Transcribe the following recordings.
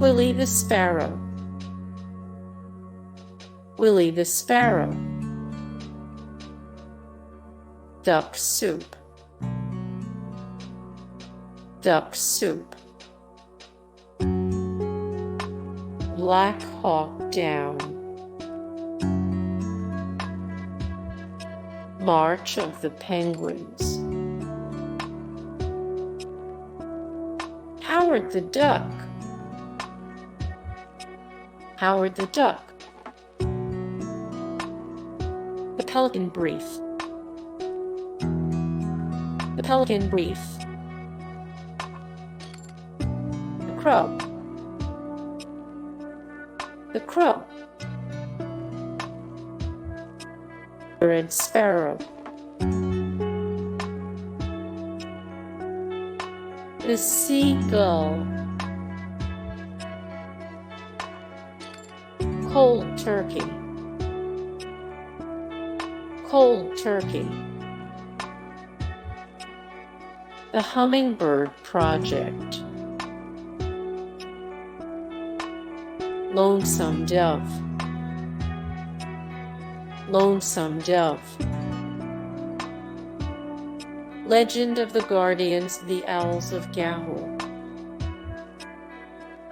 Willy the Sparrow. Willy the Sparrow. Duck soup. Duck soup. Black Hawk Down. March of the Penguins. Howard the Duck. Howard the Duck. The Pelican Brief. The Pelican Brief. The Crow. The Crow. The Red Sparrow. The Sea Gull. Cold turkey. Cold turkey. The Hummingbird Project. Lonesome Dove. Lonesome Dove. Legend of the Guardians, the Owls of Gahul.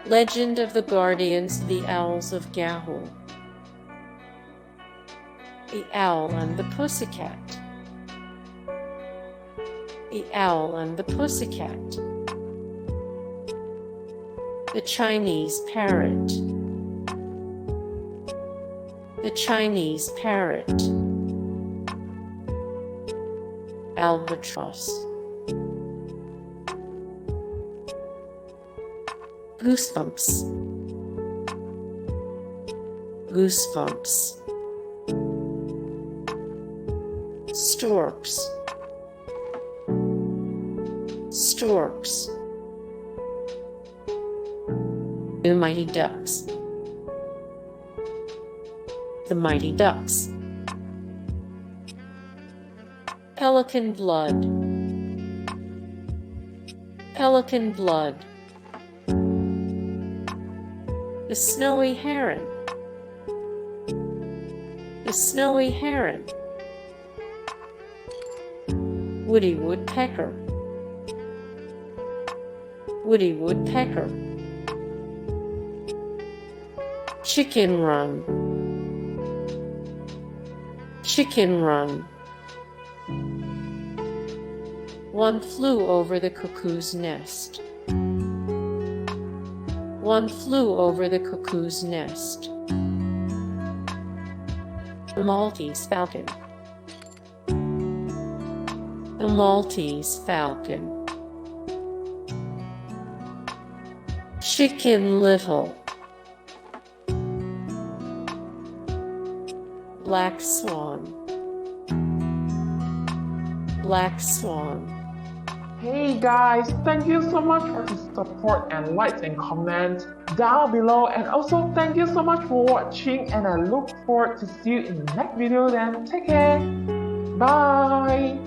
Legend of the Guardians, the Owls of Gahul. The Owl and the Pussycat. The Owl and the Pussycat. The Chinese Parrot. The Chinese Parrot. Albatross. Goosebumps. Goosebumps. Storks. Storks. The Mighty Ducks. The Mighty Ducks. Pelican Blood. Pelican Blood. The Snowy Heron. The Snowy Heron. Woody Woodpecker. Woody Woodpecker. Chicken Run. Chicken Run. One flew over the cuckoo's nest. One flew over the cuckoo's nest. The Maltese Falcon. The Maltese Falcon. Chicken Little. Black Swan. Black Swan. Hey guys, thank you so much for the support and likes and comments down below, and also thank you so much for watching, and I look forward to see you in the next video. Then take care. Bye.